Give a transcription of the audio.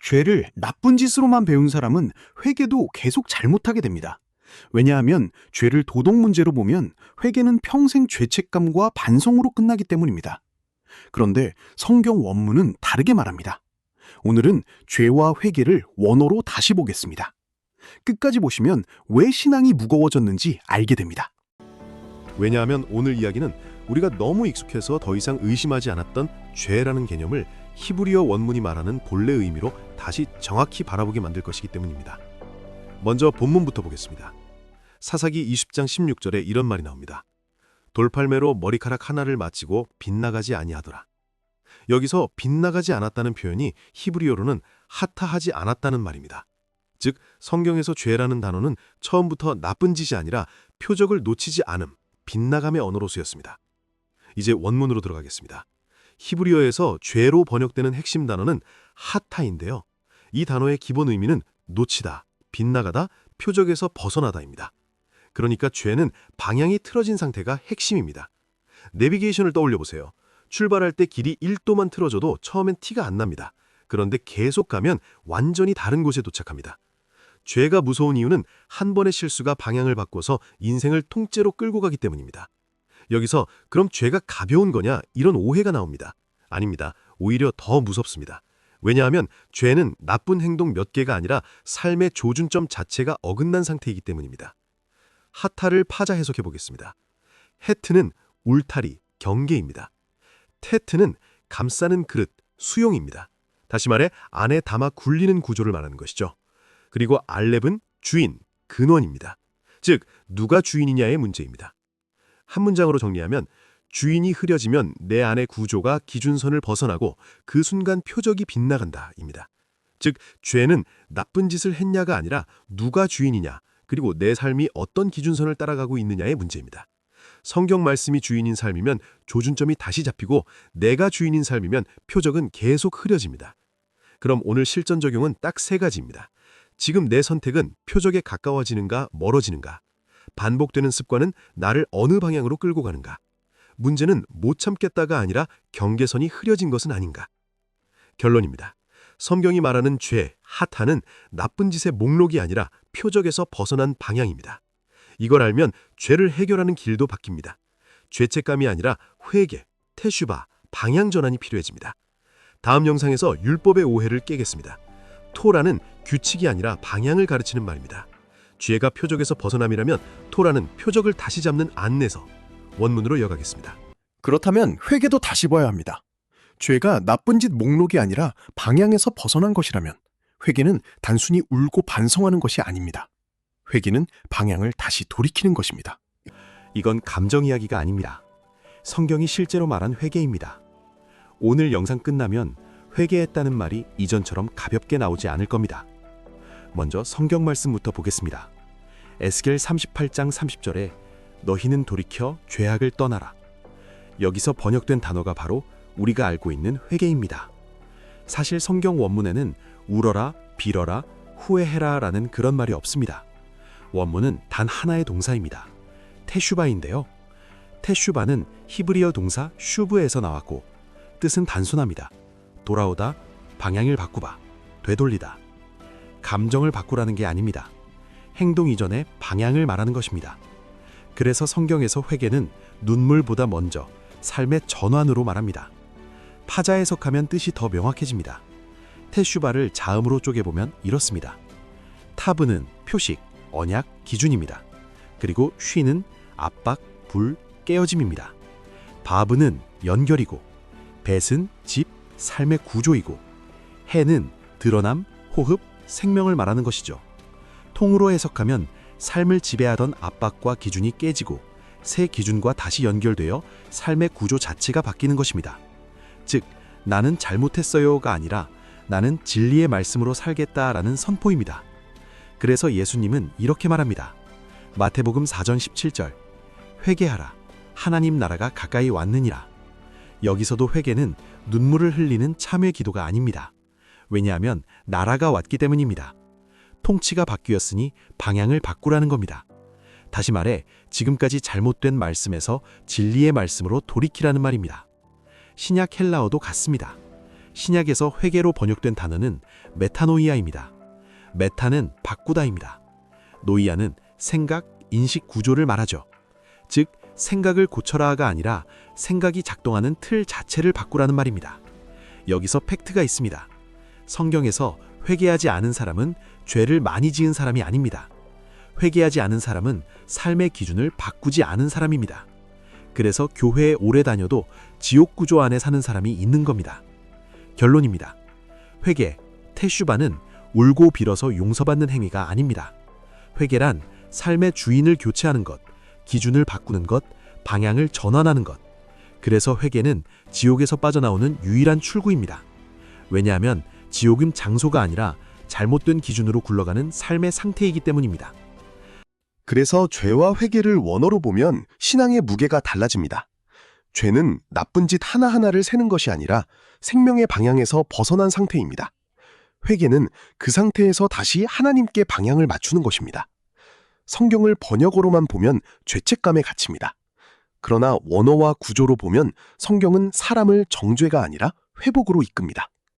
죄를 나쁜 짓으로만 배운 사람은 회개도 계속 잘못하게 됩니다. 왜냐하면 죄를 도덕 문제로 보면 회개는 평생 죄책감과 반성으로 끝나기 때문입니다. 그런데 성경 원문은 다르게 말합니다. 오늘은 죄와 회개를 원어로 다시 보겠습니다. 끝까지 보시면 왜 신앙이 무거워졌는지 알게 됩니다. 왜냐하면 오늘 이야기는 우리가 너무 익숙해서 더 이상 의심하지 않았던 죄라는 개념을 히브리어 원문이 말하는 본래 의미로 다시 정확히 바라보게 만들 것이기 때문입니다. 먼저 본문부터 보겠습니다. 사사기 20장 16절에 이런 말이 나옵니다. 돌팔매로 머리카락 하나를 맞히고 빗나가지 아니하더라. 여기서 빗나가지 않았다는 표현이 히브리어로는 하타하지 않았다는 말입니다. 즉 성경에서 죄라는 단어는 처음부터 나쁜 짓이 아니라 표적을 놓치지 않음, 빗나감의 언어로 쓰였습니다. 이제 원문으로 들어가겠습니다. 히브리어에서 죄로 번역되는 핵심 단어는 하타인데요. 이 단어의 기본 의미는 놓치다, 빗나가다, 표적에서 벗어나다입니다. 그러니까 죄는 방향이 틀어진 상태가 핵심입니다. 내비게이션을 떠올려 보세요. 출발할 때 길이 1도만 틀어져도 처음엔 티가 안 납니다. 그런데 계속 가면 완전히 다른 곳에 도착합니다. 죄가 무서운 이유는 한 번의 실수가 방향을 바꿔서 인생을 통째로 끌고 가기 때문입니다. 여기서 그럼 죄가 가벼운 거냐 이런 오해가 나옵니다. 아닙니다. 오히려 더 무섭습니다. 왜냐하면 죄는 나쁜 행동 몇 개가 아니라 삶의 조준점 자체가 어긋난 상태이기 때문입니다. 하타를 파자 해석해 보겠습니다. 헤트는 울타리, 경계입니다. 테트는 감싸는 그릇, 수용입니다. 다시 말해 안에 담아 굴리는 구조를 말하는 것이죠. 그리고 알렙은 주인, 근원입니다. 즉 누가 주인이냐의 문제입니다. 한 문장으로 정리하면 주인이 흐려지면 내 안의 구조가 기준선을 벗어나고 그 순간 표적이 빗나간다입니다. 즉 죄는 나쁜 짓을 했냐가 아니라 누가 주인이냐 그리고 내 삶이 어떤 기준선을 따라가고 있느냐의 문제입니다. 성경 말씀이 주인인 삶이면 조준점이 다시 잡히고 내가 주인인 삶이면 표적은 계속 흐려집니다. 그럼 오늘 실전 적용은 딱 세 가지입니다. 지금 내 선택은 표적에 가까워지는가 멀어지는가? 반복되는 습관은 나를 어느 방향으로 끌고 가는가? 문제는 못 참겠다가 아니라 경계선이 흐려진 것은 아닌가? 결론입니다. 성경이 말하는 죄, 하타는 나쁜 짓의 목록이 아니라 표적에서 벗어난 방향입니다. 이걸 알면 죄를 해결하는 길도 바뀝니다. 죄책감이 아니라 회개, 테슈바, 방향 전환이 필요해집니다. 다음 영상에서 율법의 오해를 깨겠습니다. 토라는 규칙이 아니라 방향을 가르치는 말입니다. 죄가 표적에서 벗어남이라면 토라는 표적을 다시 잡는 안내서, 원문으로 이어가겠습니다. 그렇다면 회개도 다시 봐야 합니다. 죄가 나쁜 짓 목록이 아니라 방향에서 벗어난 것이라면 회개는 단순히 울고 반성하는 것이 아닙니다. 회개는 방향을 다시 돌이키는 것입니다. 이건 감정 이야기가 아닙니다. 성경이 실제로 말한 회개입니다. 오늘 영상 끝나면 회개했다는 말이 이전처럼 가볍게 나오지 않을 겁니다. 먼저 성경 말씀부터 보겠습니다. 에스겔 38장 30절에 너희는 돌이켜 죄악을 떠나라. 여기서 번역된 단어가 바로 우리가 알고 있는 회개입니다. 사실 성경 원문에는 울어라, 빌어라, 후회해라 라는 그런 말이 없습니다. 원문은 단 하나의 동사입니다. 테슈바인데요. 테슈바는 히브리어 동사 슈브에서 나왔고 뜻은 단순합니다. 돌아오다, 방향을 바꾸다, 되돌리다. 감정을 바꾸라는 게 아닙니다. 행동 이전에 방향을 말하는 것입니다. 그래서 성경에서 회개는 눈물보다 먼저 삶의 전환으로 말합니다. 파자 해석하면 뜻이 더 명확해집니다. 테슈바를 자음으로 쪼개보면 이렇습니다. 타브는 표식, 언약, 기준입니다. 그리고 쉬는 압박, 불, 깨어짐입니다. 바브는 연결이고 벳은 집, 삶의 구조이고 해는 드러남, 호흡, 생명을 말하는 것이죠. 통으로 해석하면 삶을 지배하던 압박과 기준이 깨지고 새 기준과 다시 연결되어 삶의 구조 자체가 바뀌는 것입니다. 즉, 나는 잘못했어요가 아니라 나는 진리의 말씀으로 살겠다라는 선포입니다. 그래서 예수님은 이렇게 말합니다. 마태복음 4장 17절 회개하라. 하나님 나라가 가까이 왔느니라. 여기서도 회개는 눈물을 흘리는 참회 기도가 아닙니다. 왜냐하면 나라가 왔기 때문입니다. 통치가 바뀌었으니 방향을 바꾸라는 겁니다. 다시 말해 지금까지 잘못된 말씀에서 진리의 말씀으로 돌이키라는 말입니다. 신약 헬라어도 같습니다. 신약에서 회개로 번역된 단어는 메타노이아입니다. 메타는 바꾸다입니다. 노이아는 생각, 인식 구조를 말하죠. 즉, 생각을 고쳐라가 아니라 생각이 작동하는 틀 자체를 바꾸라는 말입니다. 여기서 팩트가 있습니다. 성경에서 회개하지 않은 사람은 죄를 많이 지은 사람이 아닙니다. 회개하지 않은 사람은 삶의 기준을 바꾸지 않은 사람입니다. 그래서 교회에 오래 다녀도 지옥 구조 안에 사는 사람이 있는 겁니다. 결론입니다. 회개, 테슈바는 울고 빌어서 용서받는 행위가 아닙니다. 회개란 삶의 주인을 교체하는 것, 기준을 바꾸는 것, 방향을 전환하는 것. 그래서 회개는 지옥에서 빠져나오는 유일한 출구입니다. 왜냐하면 지옥은 장소가 아니라 잘못된 기준으로 굴러가는 삶의 상태이기 때문입니다. 그래서 죄와 회개를 원어로 보면 신앙의 무게가 달라집니다. 죄는 나쁜 짓 하나하나를 세는 것이 아니라 생명의 방향에서 벗어난 상태입니다. 회개는 그 상태에서 다시 하나님께 방향을 맞추는 것입니다. 성경을 번역어로만 보면 죄책감에 갇힙니다. 그러나 원어와 구조로 보면 성경은 사람을 정죄가 아니라 회복으로 이끕니다.